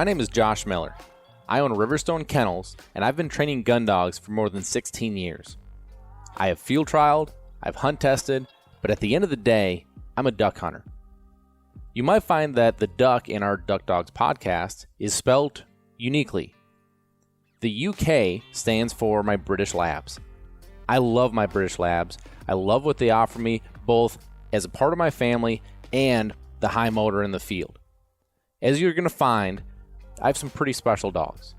My name is Josh Miller. I own Riverstone Kennels, and I've been training gun dogs for more than 16 years. I have field trialed, I've hunt tested, but at the end of the day, I'm a duck hunter. You might find that the duck in our Duck Dogs podcast is spelled uniquely. The UK stands for my British Labs. I love my British Labs. I love what they offer me, both as a part of my family and the high motor in the field. As you're going to find, I have some pretty special dogs.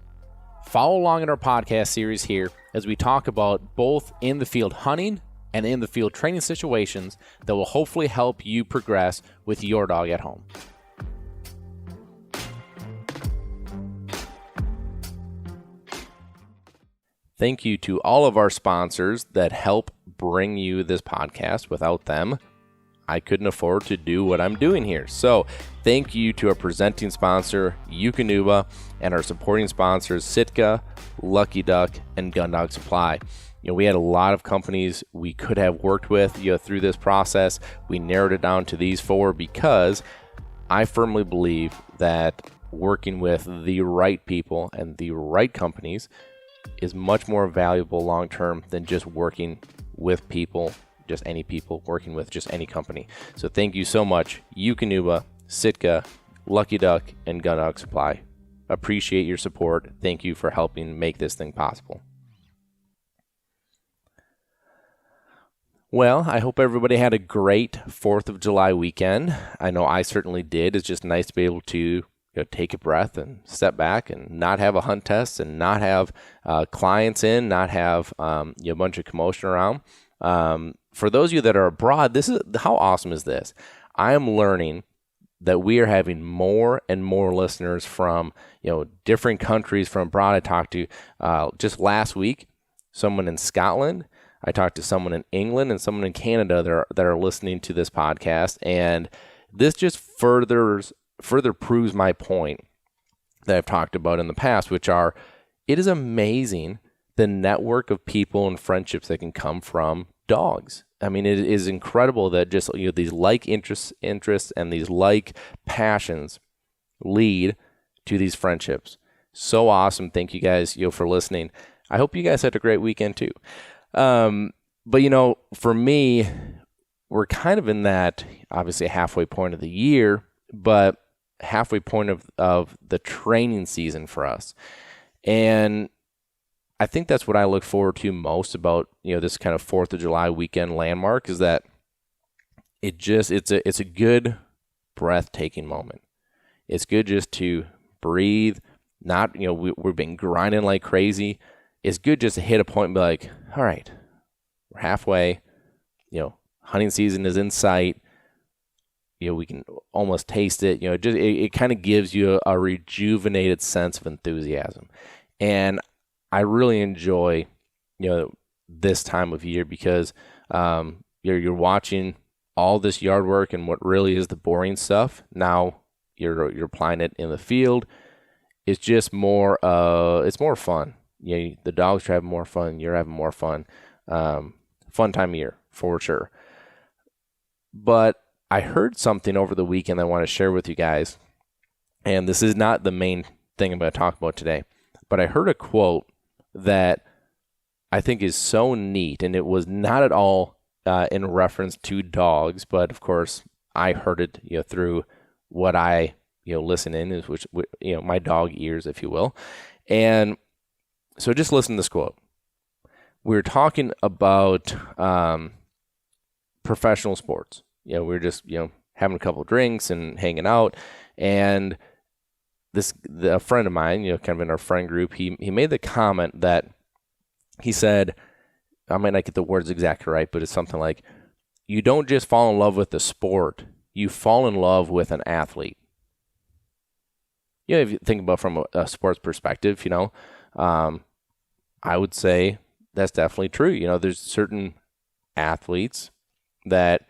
Follow along in our podcast series here as we talk about both in the field hunting and in the field training situations that will hopefully help you progress with your dog at home. Thank you to all of our sponsors that help bring you this podcast. Without them, I couldn't afford to do what I'm doing here. So thank you to our presenting sponsor, DUK, and our supporting sponsors, Sitka, Lucky Duck, and Gun Dog Supply. We had a lot of companies we could have worked with through this process. We narrowed it down to these four because I firmly believe that working with the right people and the right companies is much more valuable long-term than just working with people, just any people, working with just any company. So thank you so much, DUK, Sitka, Lucky Duck, and Gun Dog Supply. Appreciate your support. Thank you for helping make this thing possible. Well, I hope everybody had a great 4th of July weekend. I know I certainly did. It's just nice to be able to take a breath and step back and not have a hunt test and not have clients in, not have a bunch of commotion around. For those of you that are abroad, how awesome is this? I am learning that we are having more and more listeners from different countries from abroad. I talked to just last week someone in Scotland. I talked to someone in England and someone in Canada that are listening to this podcast, and this just further proves my point that I've talked about in the past, which are, it is amazing the network of people and friendships that can come from dogs. I mean, it is incredible that just these like interests and these like passions lead to these friendships. So awesome. Thank you guys for listening. I hope you guys had a great weekend too. But for me, we're kind of in that obviously halfway point of the year, but halfway point of the training season for us. And I think that's what I look forward to most about, this kind of 4th of July weekend landmark, is that it's a good breathtaking moment. It's good just to breathe, not, we've been grinding like crazy. It's good just to hit a point and be like, all right, we're halfway, hunting season is in sight. We can almost taste it. It kind of gives you a rejuvenated sense of enthusiasm. And I really enjoy, this time of year because you're watching all this yard work and what really is the boring stuff. Now you're applying it in the field. It's just more, it's more fun. The dogs are having more fun. You're having more fun. Fun time of year for sure. But I heard something over the weekend I want to share with you guys, and this is not the main thing I'm going to talk about today, but I heard a quote that I think is so neat, and it was not at all in reference to dogs, but of course I heard it through what I listen in, which my dog ears, if you will. And so just listen to this quote. We were talking about professional sports. We were just, having a couple of drinks and hanging out. And a friend of mine, kind of in our friend group, he made the comment that he said, I might not get the words exactly right, but it's something like, you don't just fall in love with the sport, you fall in love with an athlete. If you think about from a sports perspective, I would say that's definitely true. There's certain athletes that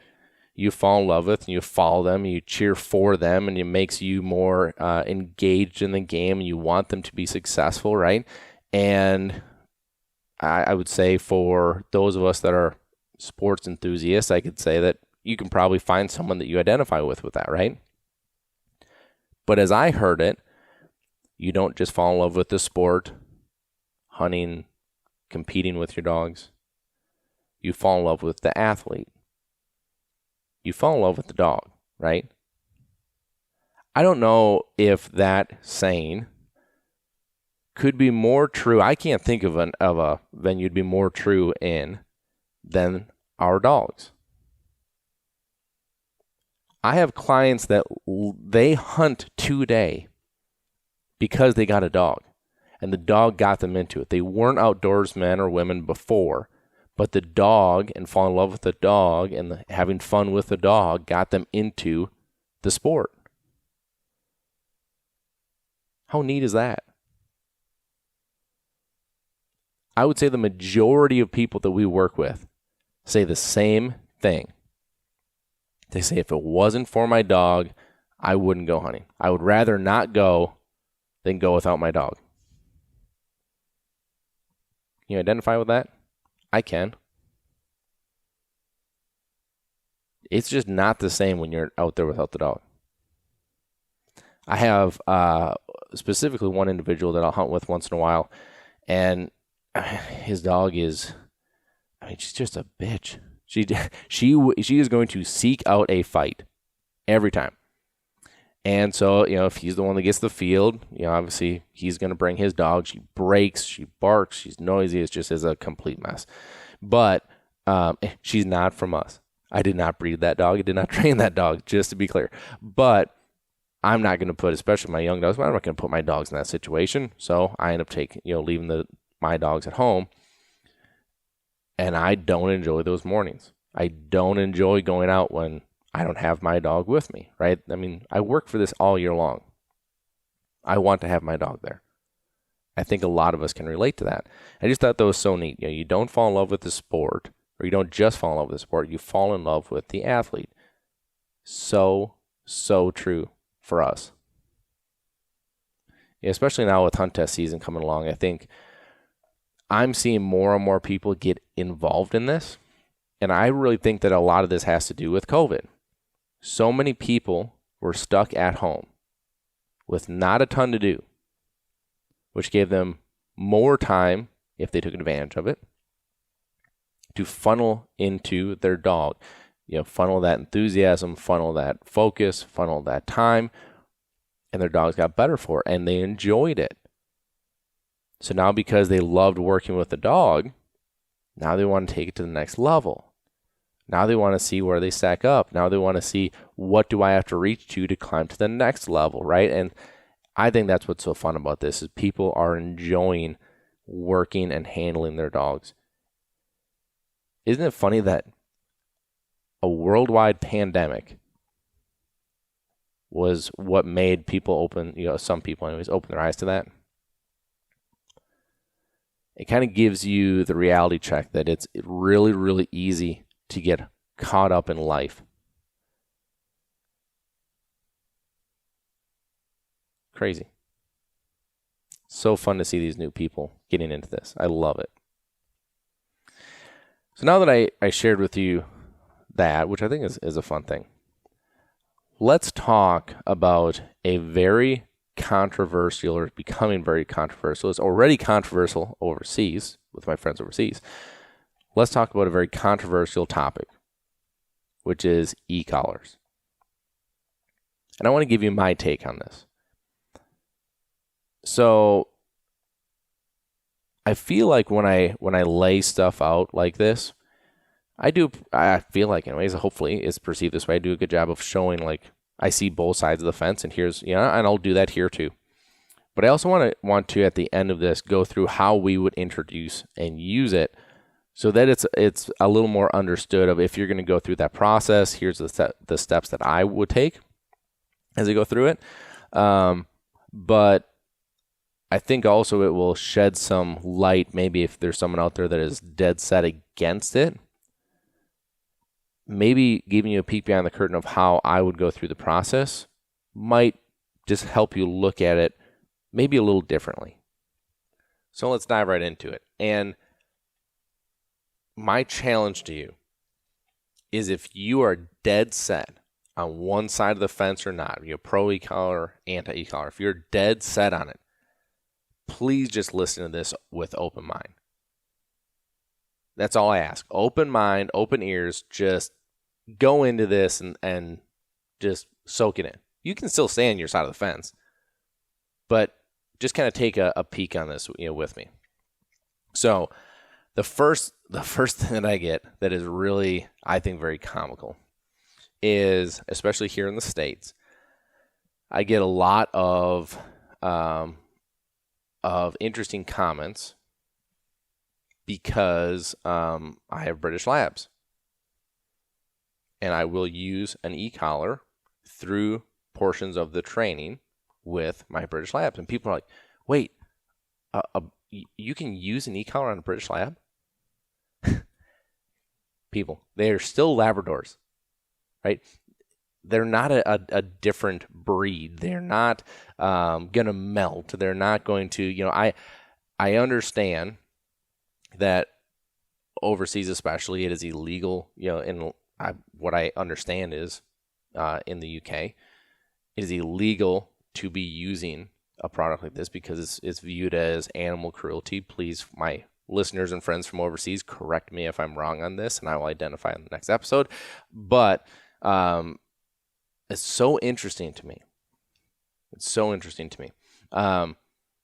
you fall in love with and you follow them, and you cheer for them, and it makes you more engaged in the game, and you want them to be successful, right? And I would say for those of us that are sports enthusiasts, I could say that you can probably find someone that you identify with that, right? But as I heard it, You don't just fall in love with the sport, hunting, competing with your dogs. You fall in love with the athlete. You fall in love with the dog, right? I don't know if that saying could be more true. I can't think of a venue would be more true in than our dogs. I have clients that they hunt today because they got a dog, and the dog got them into it. They weren't outdoors men or women before, but the dog and falling in love with the dog and having fun with the dog got them into the sport. How neat is that? I would say the majority of people that we work with say the same thing. They say, if it wasn't for my dog, I wouldn't go hunting. I would rather not go than go without my dog. Can you identify with that? I can. It's just not the same when you're out there without the dog. I have specifically one individual that I'll hunt with once in a while, and his dog is, she's just a bitch. She is going to seek out a fight every time. And so, if he's the one that gets the field, obviously he's going to bring his dog. She breaks, she barks, she's noisy. It's just a complete mess. But she's not from us. I did not breed that dog. I did not train that dog, just to be clear. But I'm not going to put, especially my young dogs, I'm not going to put my dogs in that situation. So I end up leaving my dogs at home. And I don't enjoy those mornings. I don't enjoy going out when I don't have my dog with me, right? I work for this all year long. I want to have my dog there. I think a lot of us can relate to that. I just thought that was so neat. You don't fall in love with the sport, or you don't just fall in love with the sport, you fall in love with the athlete. So true for us. Especially now with hunt test season coming along, I think I'm seeing more and more people get involved in this. And I really think that a lot of this has to do with COVID. So many people were stuck at home with not a ton to do, which gave them more time, if they took advantage of it, to funnel into their dog. Funnel that enthusiasm, funnel that focus, funnel that time, and their dogs got better for it, and they enjoyed it. So now, because they loved working with the dog, now they want to take it to the next level. Now they want to see where they stack up. Now they want to see, what do I have to reach to climb to the next level, right? And I think that's what's so fun about this, is people are enjoying working and handling their dogs. Isn't it funny that a worldwide pandemic was what made people open, some people anyways, open their eyes to that? It kind of gives you the reality check that it's really, really easy to get caught up in life. Crazy. So fun to see these new people getting into this. I love it. So now that I shared with you that, which I think is a fun thing, let's talk about a very controversial, or becoming very controversial. It's already controversial overseas with my friends overseas. Let's talk about a very controversial topic, which is e-collars. And I want to give you my take on this. So I feel like when I lay stuff out like this, I feel like anyways, hopefully it's perceived this way, I do a good job of showing, like, I see both sides of the fence, and here's, and I'll do that here too. But I also want to at the end of this go through how we would introduce and use it, so that it's a little more understood of, if you're going to go through that process, here's the steps that I would take as I go through it. But I think also it will shed some light, maybe if there's someone out there that is dead set against it, maybe giving you a peek behind the curtain of how I would go through the process might just help you look at it maybe a little differently. So let's dive right into it. And my challenge to you is, if you are dead set on one side of the fence or not, pro e-collar, anti e-collar, if you're dead set on it, please just listen to this with open mind. That's all I ask. Open mind, open ears, just go into this and just soak it in. You can still stay on your side of the fence, but just kind of take a peek on this, with me. So the first thing that I get that is really, I think, very comical is, especially here in the States, I get a lot of interesting comments because I have British Labs, and I will use an e-collar through portions of the training with my British Labs. And people are like, wait, you can use an e-collar on a British Lab? People, they are still Labradors, right? They're not a different breed. They're not going to melt. They're not going to, I understand that overseas especially, it is illegal, what I understand is in the UK, it is illegal to be using a product like this because it's viewed as animal cruelty. Please, my listeners and friends from overseas, correct me if I'm wrong on this, and I will identify in the next episode. But it's so interesting to me.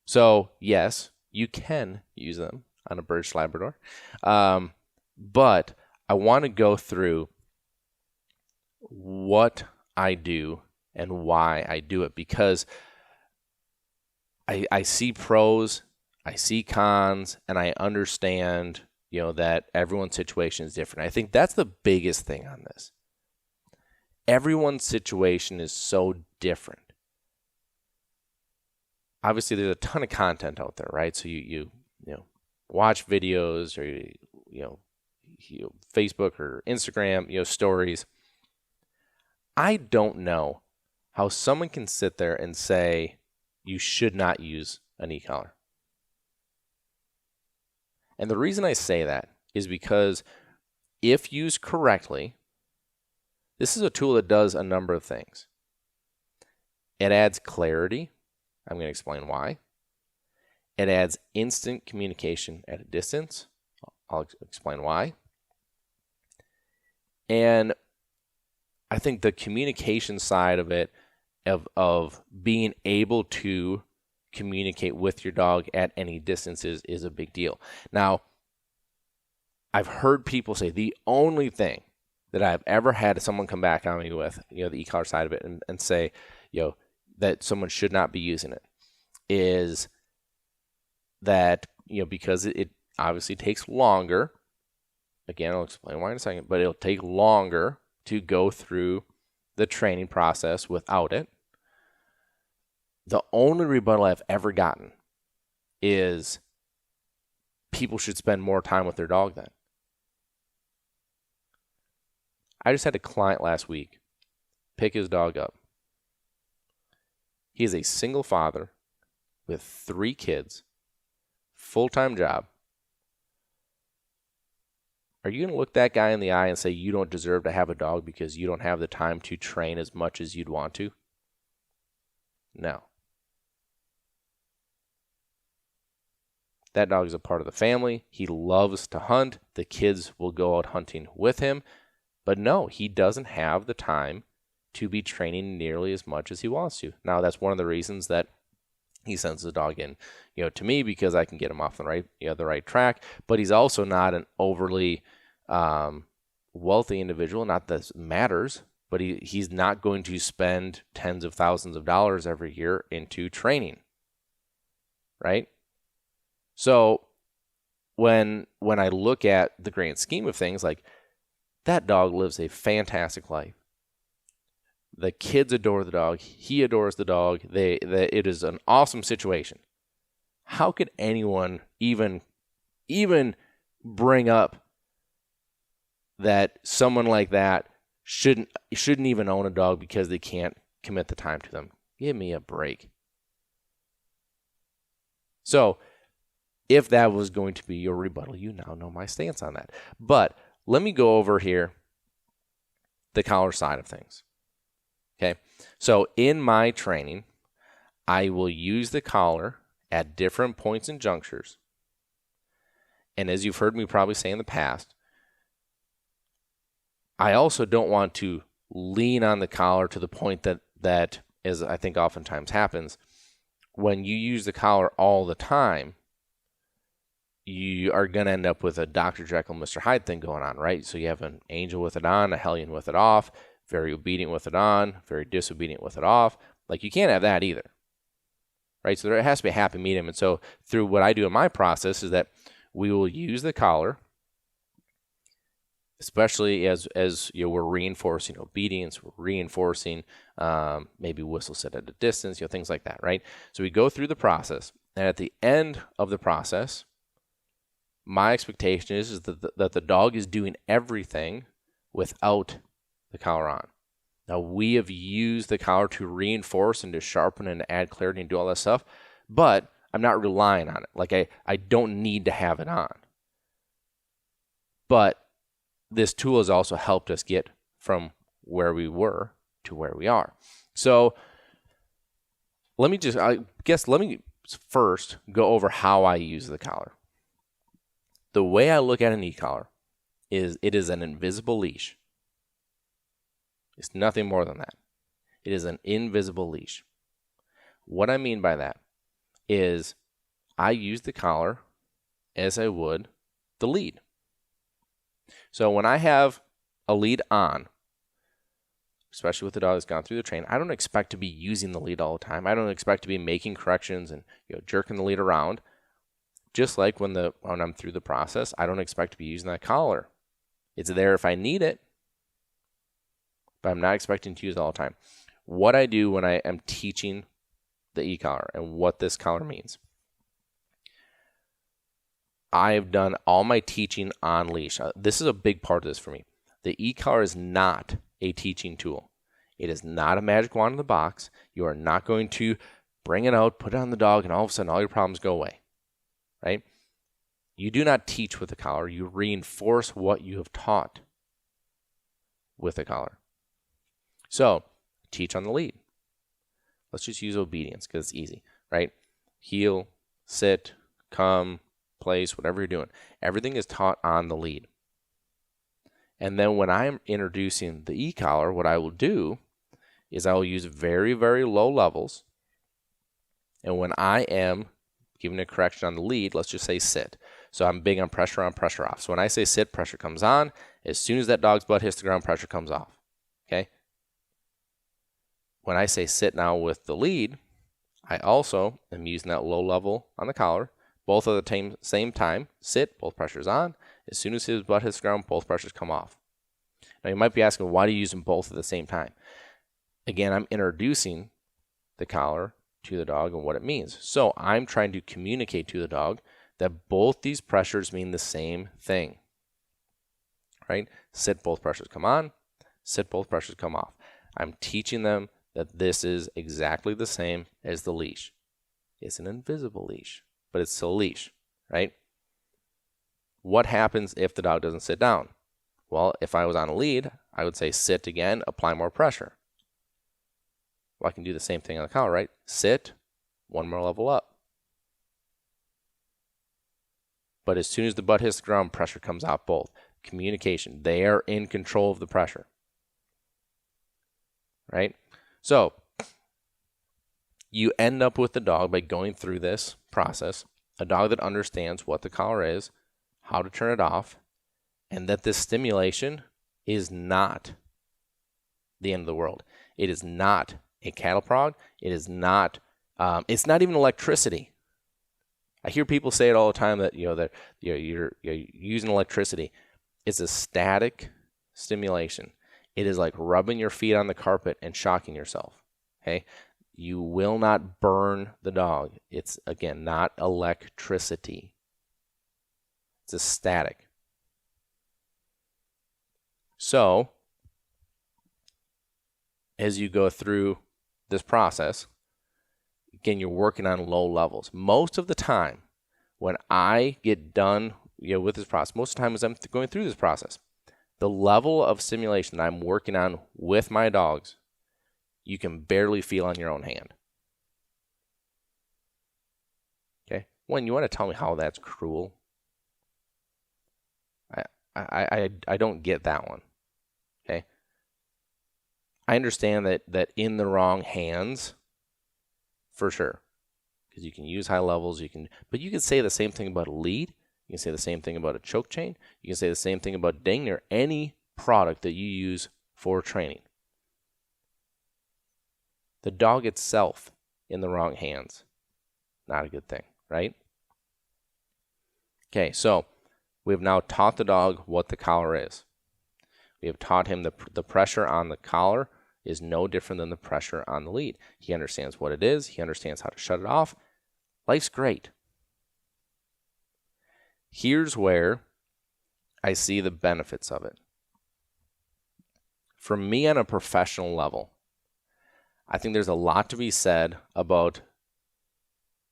So yes, you can use them on a British Labrador, but I want to go through what I do and why I do it, because I see pros, I see cons, and I understand, that everyone's situation is different. I think that's the biggest thing on this. Everyone's situation is so different. Obviously, there's a ton of content out there, right? So you watch videos or Facebook or Instagram, stories. I don't know how someone can sit there and say you should not use an e-collar. And the reason I say that is because if used correctly, this is a tool that does a number of things. It adds clarity. I'm going to explain why. It adds instant communication at a distance. I'll explain why. And I think the communication side of it, of being able to communicate with your dog at any distance is a big deal. Now, I've heard people say the only thing that I've ever had someone come back on me with, the e-collar side of it and say, that someone should not be using it is that, because it obviously takes longer. Again, I'll explain why in a second, but it'll take longer to go through the training process without it. The only rebuttal I've ever gotten is people should spend more time with their dog then. I just had a client last week pick his dog up. He is a single father with 3 kids, full-time job. Are you going to look that guy in the eye and say you don't deserve to have a dog because you don't have the time to train as much as you'd want to? No. That dog is a part of the family. He loves to hunt. The kids will go out hunting with him. But no, he doesn't have the time to be training nearly as much as he wants to. Now, that's one of the reasons that he sends the dog in, to me, because I can get him off the right track. But he's also not an overly wealthy individual. Not that it matters, but he's not going to spend tens of thousands of dollars every year into training, right? So when I look at the grand scheme of things, like that dog lives a fantastic life. The kids adore the dog. He adores the dog. It is an awesome situation. How could anyone even bring up that someone like that shouldn't even own a dog because they can't commit the time to them? Give me a break. So, if that was going to be your rebuttal, you now know my stance on that. But let me go over here the collar side of things. Okay, so in my training, I will use the collar at different points and junctures. And as you've heard me probably say in the past, I also don't want to lean on the collar to the point that, as I think oftentimes happens, when you use the collar all the time, you are going to end up with a Dr. Jekyll, Mr. Hyde thing going on, right? So you have an angel with it on, a hellion with it off, very obedient with it on, very disobedient with it off. Like, you can't have that either, right? So there has to be a happy medium. And so through what I do in my process is that we will use the collar, especially as we're reinforcing obedience, we're reinforcing maybe whistle sit at a distance, things like that, right? So we go through the process, and at the end of the process, my expectation is that the dog is doing everything without the collar on. Now, we have used the collar to reinforce and to sharpen and add clarity and do all that stuff, but I'm not relying on it. Like, I don't need to have it on. But this tool has also helped us get from where we were to where we are. So let me first go over how I use the collar. The way I look at an e-collar is it is an invisible leash. It's nothing more than that. It is an invisible leash. What I mean by that is I use the collar as I would the lead. So when I have a lead on, especially with the dog that's gone through the train, I don't expect to be using the lead all the time. I don't expect to be making corrections and jerking the lead around. Just like when I'm through the process, I don't expect to be using that collar. It's there if I need it, but I'm not expecting to use it all the time. What I do when I am teaching the e-collar and what this collar means. I have done all my teaching on leash. This is a big part of this for me. The e-collar is not a teaching tool. It is not a magic wand in the box. You are not going to bring it out, put it on the dog, and all of a sudden all your problems go away, right? You do not teach with the collar. You reinforce what you have taught with the collar. So, teach on the lead. Let's just use obedience because it's easy, right? Heel, sit, come, place, whatever you're doing. Everything is taught on the lead. And then when I'm introducing the e-collar, what I will do is I will use very, very low levels. And when I am giving a correction on the lead, let's just say sit. So I'm big on pressure on, pressure off. So when I say sit, pressure comes on. As soon as that dog's butt hits the ground, pressure comes off. Okay? When I say sit now with the lead, I also am using that low level on the collar. Both at the same time. Sit, both pressures on. As soon as his butt hits the ground, both pressures come off. Now you might be asking, why do you use them both at the same time? Again, I'm introducing the collar to the dog and what it means. So I'm trying to communicate to the dog that both these pressures mean the same thing. Right? Sit, both pressures come on. Sit, both pressures come off. I'm teaching them that this is exactly the same as the leash. It's an invisible leash, but it's still a leash, right? What happens if the dog doesn't sit down? Well, if I was on a lead, I would say sit again, apply more pressure. Well, I can do the same thing on the collar, right? Sit, one more level up. But as soon as the butt hits the ground, pressure comes off both. Communication. They are in control of the pressure. Right? So, you end up with the dog by going through this process, a dog that understands what the collar is, how to turn it off, and that this stimulation is not the end of the world. It is not a cattle prod. It is not, it's not even electricity. I hear people say it all the time that, you're using electricity. It's a static stimulation. It is like rubbing your feet on the carpet and shocking yourself. Okay? You will not burn the dog. It's, again, not electricity. It's a static. So, as you go through this process, again, you're working on low levels. Most of the time, when I get done with this process, most of the time as I'm going through this process, the level of stimulation that I'm working on with my dogs, you can barely feel on your own hand. One, you want to tell me how that's cruel? I don't get that one. Okay. I understand that in the wrong hands, for sure, because you can use high levels, but you can say the same thing about a lead. You can say the same thing about a choke chain. You can say the same thing about dang near any product that you use for training. The dog itself in the wrong hands, not a good thing, right? Okay, so we have now taught the dog what the collar is. We have taught him the pressure on the collar is no different than the pressure on the lead. He understands what it is. He understands how to shut it off. Life's great. Here's where I see the benefits of it. For me, on a professional level, I think there's a lot to be said about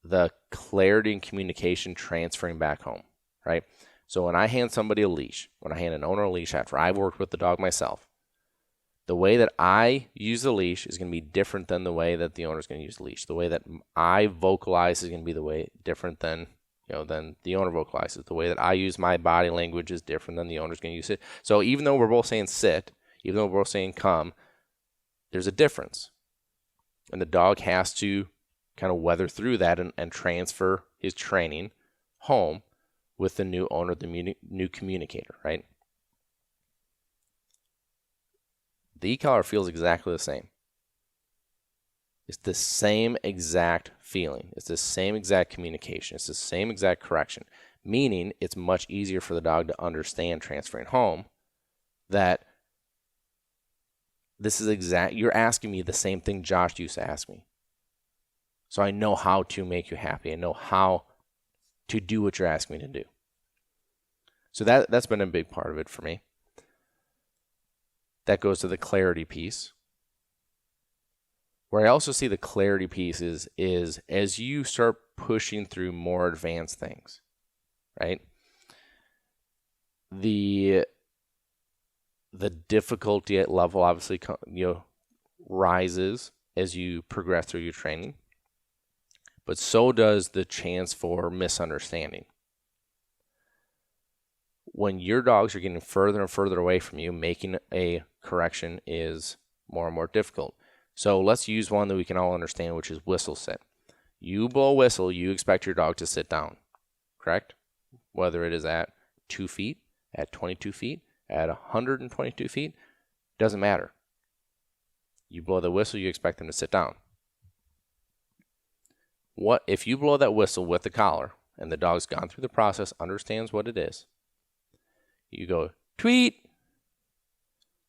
the clarity and communication transferring back home, right? So when I hand somebody a leash, when I hand an owner a leash after I've worked with the dog myself, the way that I use the leash is going to be different than the way that the owner is going to use the leash. The way that I vocalize is going to be the way different than the owner vocalizes. The way that I use my body language is different than the owner's going to use it. So even though we're both saying sit, even though we're both saying come, there's a difference. And the dog has to kind of weather through that and transfer his training home with the new owner, the new communicator, right? The e-collar feels exactly the same. It's the same exact feeling. It's the same exact communication. It's the same exact correction, meaning it's much easier for the dog to understand transferring home that this is you're asking me the same thing Josh used to ask me. So I know how to make you happy. I know how to do what you're asking me to do. So that's been a big part of it for me. That goes to the clarity piece. Where I also see the clarity piece is as you start pushing through more advanced things, right? The difficulty level obviously rises as you progress through your training, but so does the chance for misunderstanding. When your dogs are getting further and further away from you, making a correction is more and more difficult. So let's use one that we can all understand, which is whistle sit. You blow a whistle, you expect your dog to sit down, correct? Whether it is at 2 feet, at 22 feet, at 122 feet, doesn't matter. You blow the whistle, you expect them to sit down. What if you blow that whistle with the collar and the dog's gone through the process, understands what it is? You go, tweet.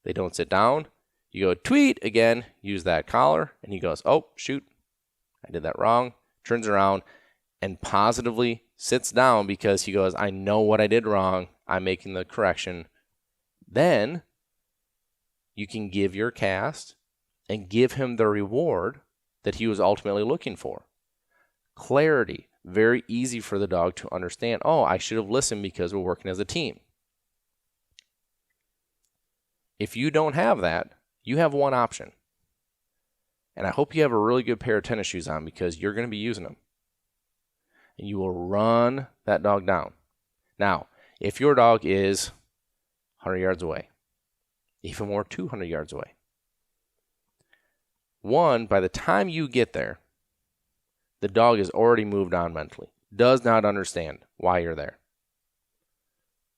They don't sit down. You go, tweet again, use that collar, and he goes, oh, shoot, I did that wrong, turns around and positively sits down because he goes, I know what I did wrong, I'm making the correction. Then you can give your cast and give him the reward that he was ultimately looking for. Clarity, very easy for the dog to understand, oh, I should have listened because we're working as a team. If you don't have that, you have one option. And I hope you have a really good pair of tennis shoes on because you're going to be using them. And you will run that dog down. Now, if your dog is 100 yards away, even more 200 yards away, by the time you get there, the dog has already moved on mentally, does not understand why you're there.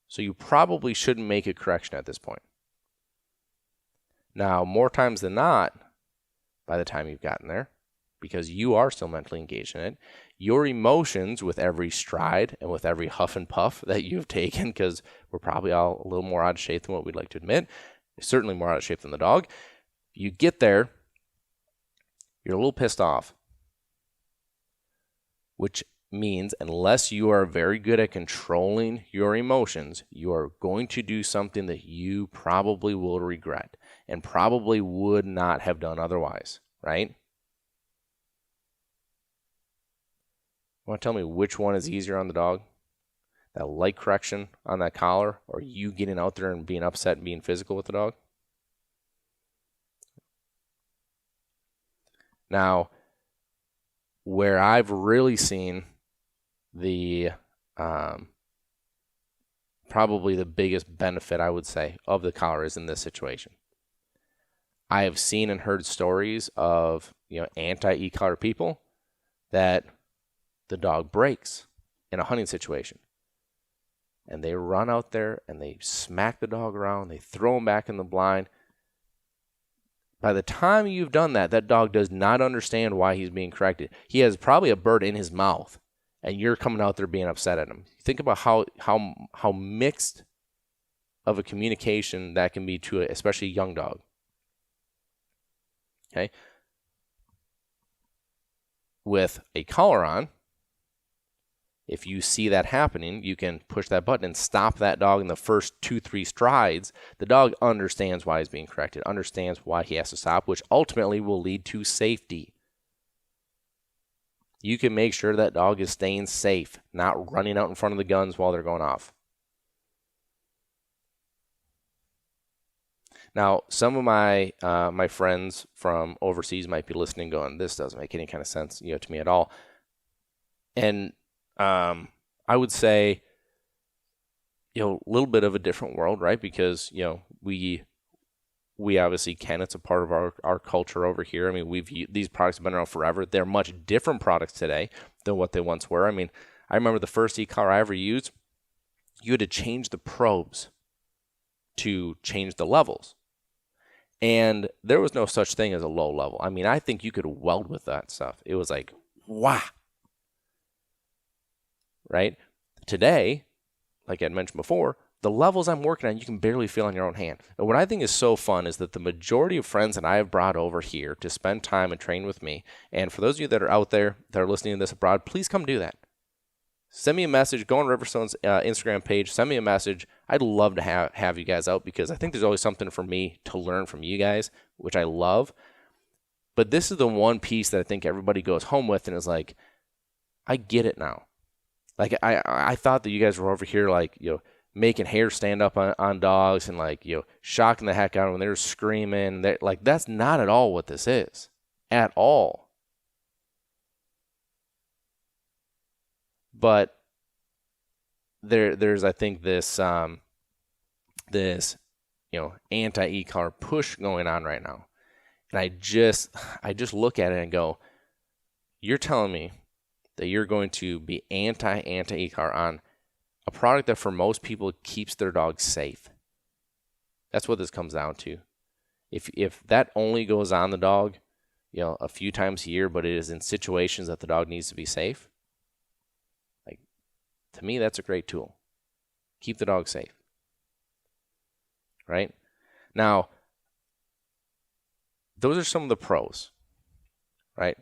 So you probably shouldn't make a correction at this point. Now, more times than not, by the time you've gotten there, because you are still mentally engaged in it, your emotions with every stride and with every huff and puff that you've taken, because we're probably all a little more out of shape than what we'd like to admit, certainly more out of shape than the dog, you get there, you're a little pissed off, which means unless you are very good at controlling your emotions, you are going to do something that you probably will regret and probably would not have done otherwise, right? Want to tell me which one is easier on the dog? That light correction on that collar, or you getting out there and being upset and being physical with the dog? Now, where I've really seen the probably the biggest benefit, I would say, of the collar is in this situation. I have seen and heard stories of, anti-e-collar people that the dog breaks in a hunting situation. And they run out there and they smack the dog around, they throw him back in the blind. By the time you've done that, that dog does not understand why he's being corrected. He has probably a bird in his mouth, and you're coming out there being upset at him. Think about how mixed of a communication that can be to especially a young dog. Okay? With a collar on, if you see that happening, you can push that button and stop that dog in the first 2-3 strides. The dog understands why he's being corrected, understands why he has to stop, which ultimately will lead to safety. You can make sure that dog is staying safe, not running out in front of the guns while they're going off. Now, some of my my friends from overseas might be listening going, this doesn't make any kind of sense, to me at all. And I would say, a little bit of a different world, right? Because, we obviously can. It's a part of our culture over here. I mean, these products have been around forever. They're much different products today than what they once were. I mean, I remember the first e-collar I ever used, you had to change the probes to change the levels. And there was no such thing as a low level. I mean, I think you could weld with that stuff. It was like, wow. Right? Today, like I mentioned before, the levels I'm working on, you can barely feel on your own hand. And what I think is so fun is that the majority of friends that I have brought over here to spend time and train with me, and for those of you that are out there that are listening to this abroad, please come do that. Send me a message. Go on Riverstone's Instagram page. Send me a message. I'd love to have you guys out because I think there's always something for me to learn from you guys, which I love. But this is the one piece that I think everybody goes home with and is like, I get it now. Like, I thought that you guys were over here, like, making hair stand up on dogs and, like, shocking the heck out of them when they're screaming. Like, that's not at all what this is. At all. But there's, I think, this anti-e-collar push going on right now. And I just look at it and go, you're telling me that you're going to be anti-e-collar on a product that for most people keeps their dog safe. That's what this comes down to. If that only goes on the dog, a few times a year, but it is in situations that the dog needs to be safe, like, to me, that's a great tool. Keep the dog safe. Right? Now, those are some of the pros, right?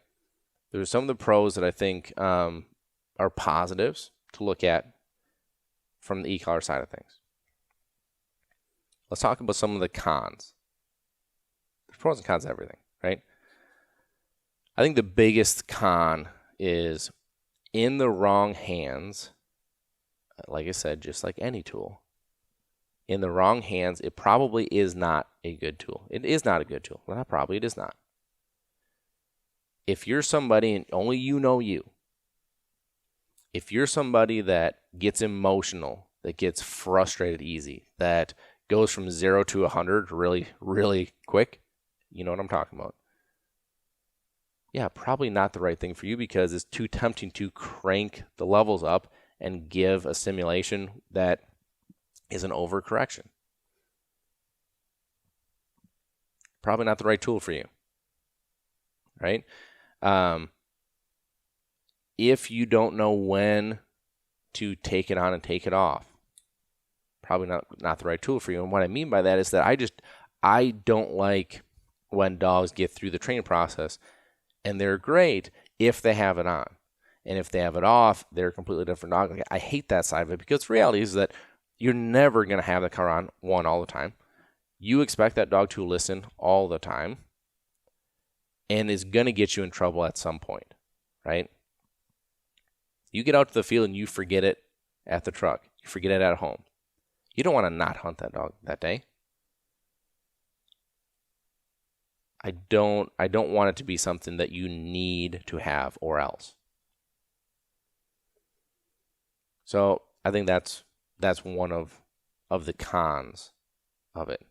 There's some of the pros that I think are positives to look at from the e-collar side of things. Let's talk about some of the cons. There's pros and cons to everything, right? I think the biggest con is in the wrong hands, like I said, just like any tool, in the wrong hands, it probably is not a good tool. It is not a good tool. Well, not probably, it is not. If you're somebody, and only you, if you're somebody that gets emotional, that gets frustrated easy, that goes from 0 to 100 really, really quick, you know what I'm talking about. Yeah, probably not the right thing for you because it's too tempting to crank the levels up and give a stimulation that is an overcorrection. Probably not the right tool for you, right? If you don't know when to take it on and take it off, probably not the right tool for you. And what I mean by that is that I don't like when dogs get through the training process and they're great if they have it on. And if they have it off, they're a completely different dog. Like, I hate that side of it because the reality is that you're never going to have the collar on all the time. You expect that dog to listen all the time and is going to get you in trouble at some point, right? You get out to the field and you forget it at the truck. You forget it at home. You don't want to not hunt that dog that day. I don't want it to be something that you need to have or else. So I think that's one of the cons of it.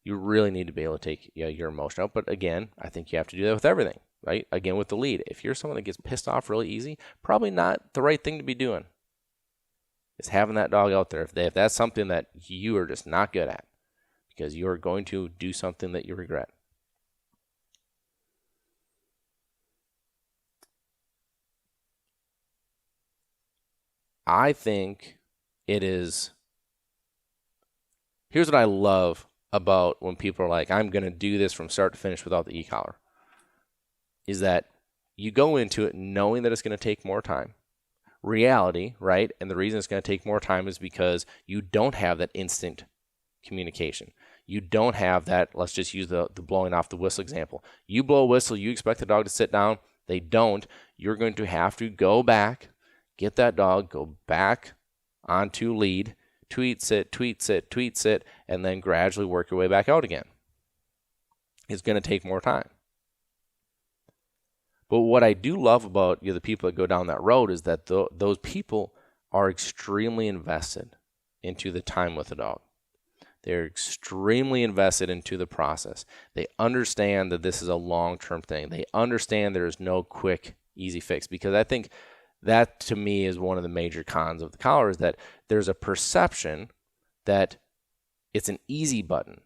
You really need to be able to take your emotion out. But again, I think you have to do that with everything, right? Again, with the lead. If you're someone that gets pissed off really easy, probably not the right thing to be doing. Is having that dog out there. If that's something that you are just not good at, because you are going to do something that you regret. I think it is. Here's what I love about when people are like, I'm going to do this from start to finish without the e-collar, is that you go into it knowing that it's going to take more time. Reality, right? And the reason it's going to take more time is because you don't have that instant communication. You don't have that, let's just use the blowing off the whistle example. You blow a whistle, you expect the dog to sit down. They don't. You're going to have to go back, get that dog, go back onto lead, tweet sit, and then gradually work your way back out again. It's going to take more time. But what I do love about the people that go down that road is that those people are extremely invested into the time with the dog. They're extremely invested into the process. They understand that this is a long-term thing. They understand there is no quick, easy fix, because I think that to me is one of the major cons of the collar, is that there's a perception that it's an easy button.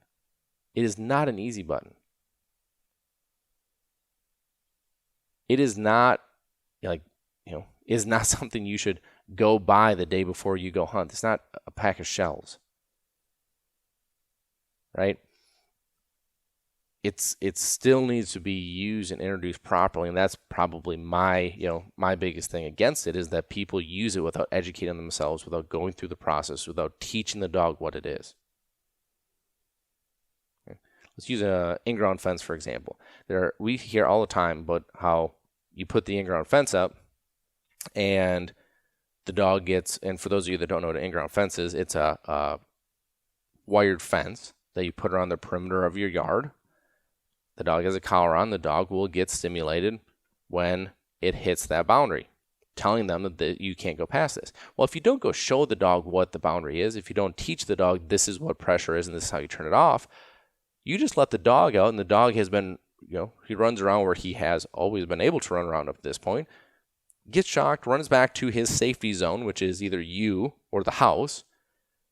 It is not an easy button. It is not is not something you should go buy the day before you go hunt. It's not a pack of shells, right? It still needs to be used and introduced properly, and that's probably my biggest thing against it, is that people use it without educating themselves, without going through the process, without teaching the dog what it is. Okay. Let's use an in-ground fence, for example. We hear all the time about how you put the in-ground fence up and the dog gets, and for those of you that don't know what an in-ground fence is, it's a wired fence that you put around the perimeter of your yard. The dog has a collar on. The dog will get stimulated when it hits that boundary, telling them that you can't go past this. Well, if you don't go show the dog what the boundary is, if you don't teach the dog this is what pressure is and this is how you turn it off, you just let the dog out, and the dog has been, he runs around where he has always been able to run around up to this point, gets shocked, runs back to his safety zone, which is either you or the house,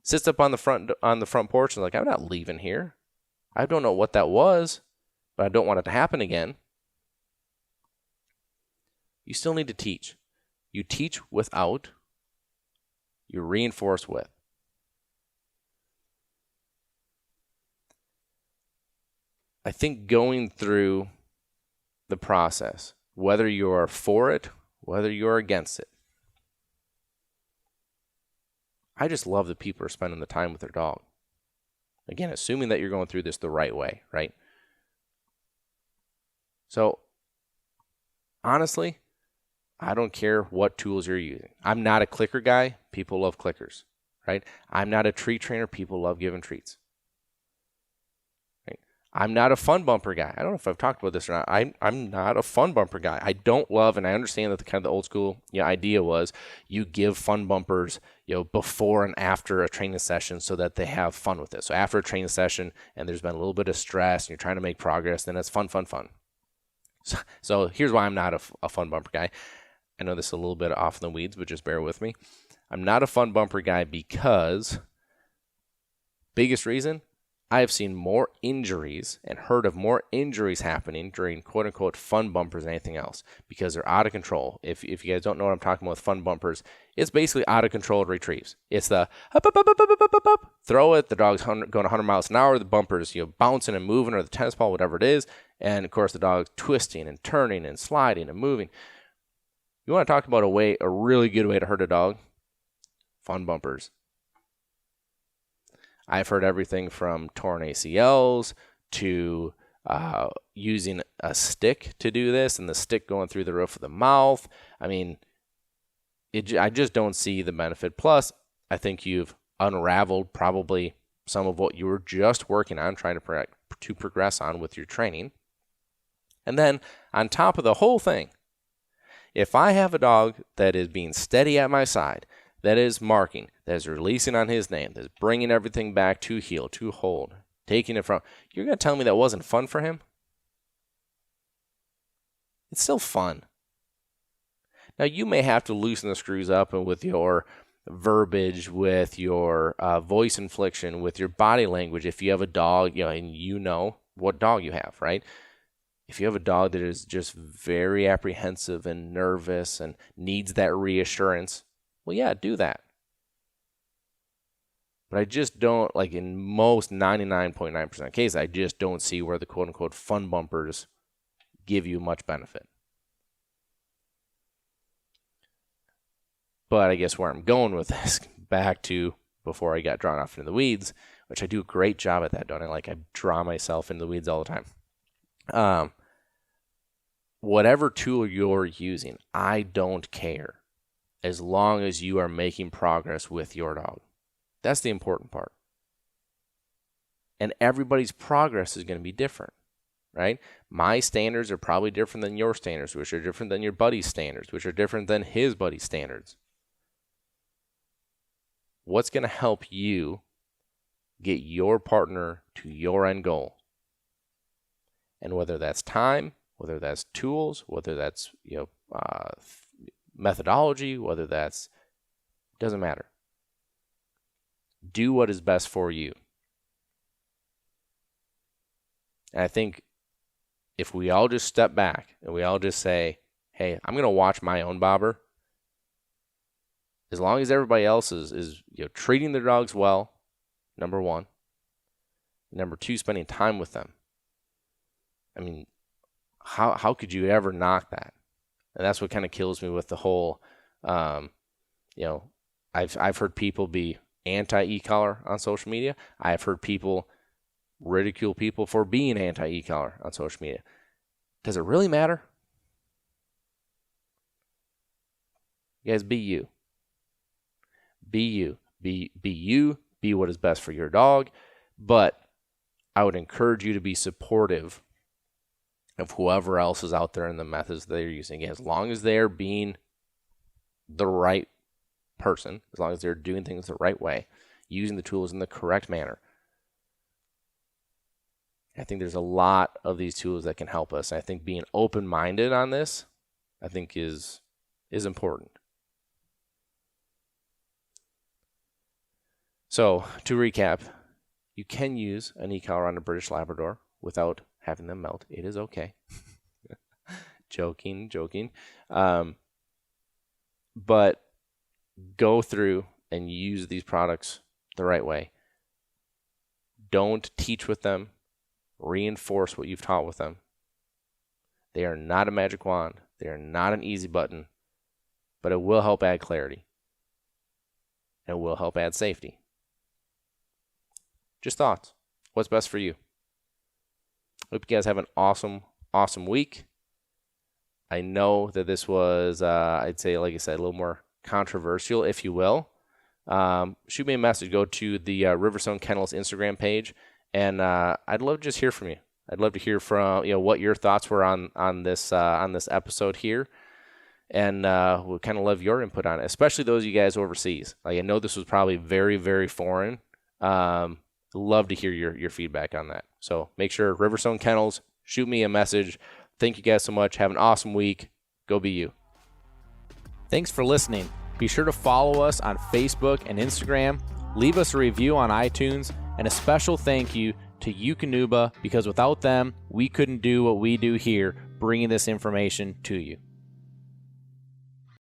sits up on the front porch and like, I'm not leaving here. I don't know what that was, but I don't want it to happen again. You still need to teach. You teach without, you reinforce with. I think going through the process, whether you're for it, whether you're against it, I just love that people are spending the time with their dog. Again, assuming that you're going through this the right way, right? So, honestly, I don't care what tools you're using. I'm not a clicker guy. People love clickers, right? I'm not a treat trainer. People love giving treats. I'm not a fun bumper guy. I don't know if I've talked about this or not. I'm not a fun bumper guy. I don't love, and I understand that the kind of the old school idea was you give fun bumpers before and after a training session so that they have fun with it. So after a training session and there's been a little bit of stress and you're trying to make progress, then it's fun. So here's why I'm not a fun bumper guy. I know this is a little bit off in the weeds, but just bear with me. I'm not a fun bumper guy because biggest reason, I have seen more injuries and heard of more injuries happening during quote-unquote fun bumpers than anything else because they're out of control. If you guys don't know what I'm talking about with fun bumpers, it's basically out of control retrieves. It's the up, throw it, the dog's going 100 miles an hour, the bumper's bouncing and moving, or the tennis ball, whatever it is, and of course the dog's twisting and turning and sliding and moving. You want to talk about a really good way to hurt a dog? Fun bumpers. I've heard everything from torn ACLs to using a stick to do this and the stick going through the roof of the mouth. I mean, I just don't see the benefit. Plus, I think you've unraveled probably some of what you were just working on, trying to progress on with your training. And then on top of the whole thing, If I have a dog that is being steady at my side, that is marking, that is releasing on his name, that is bringing everything back to heel, to hold, taking it from, you're going to tell me that wasn't fun for him? It's still fun. Now, you may have to loosen the screws up and with your verbiage, with your voice inflection, with your body language. If you have a dog, and you know what dog you have, right? If you have a dog that is just very apprehensive and nervous and needs that reassurance, well, yeah, do that. But I just don't, like in most 99.9% of cases, I just don't see where the quote-unquote fun bumpers give you much benefit. But I guess where I'm going with this, back to before I got drawn off into the weeds, which I do a great job at that, don't I? Like, I draw myself into the weeds all the time. Whatever tool you're using, I don't care as long as you are making progress with your dog. That's the important part. And everybody's progress is going to be different, right? My standards are probably different than your standards, which are different than your buddy's standards, which are different than his buddy's standards. What's going to help you get your partner to your end goal? And whether that's time, whether that's tools, whether that's methodology, whether that's, doesn't matter. Do what is best for you. And I think if we all just step back and we all just say, hey, I'm going to watch my own bobber, as long as everybody else is treating their dogs well, number one. Number two, spending time with them. I mean, how could you ever knock that? And that's what kind of kills me with the whole, I've heard people be anti-e-collar on social media. I've heard people ridicule people for being anti-e-collar on social media. Does it really matter? You guys, be you. Be you. Be you. Be what is best for your dog. But I would encourage you to be supportive of whoever else is out there in the methods they're using. As long as they're being the right person, as long as they're doing things the right way, using the tools in the correct manner. I think there's a lot of these tools that can help us. And I think being open-minded on this, I think is important. So, to recap, you can use an e-collar on a British Labrador without having them melt. It is okay. Joking. But go through and use these products the right way. Don't teach with them. Reinforce what you've taught with them. They are not a magic wand. They are not an easy button. But it will help add clarity. And it will help add safety. Just thoughts. What's best for you? Hope you guys have an awesome week. I know that this was, I'd say, like I said, a little more controversial, if you will. Shoot me a message. Go to the Riverstone Kennels Instagram page, and I'd love to just hear from you. I'd love to hear from what your thoughts were on this episode here, and we'll kind of love your input on it, especially those of you guys overseas. Like, I know this was probably very, very foreign. Love to hear your feedback on that. So make sure Riverstone Kennels, shoot me a message. Thank you guys so much. Have an awesome week. Go be you. Thanks for listening. Be sure to follow us on Facebook and Instagram. Leave us a review on iTunes, and a special thank you to DUK, because without them, we couldn't do what we do here, bringing this information to you.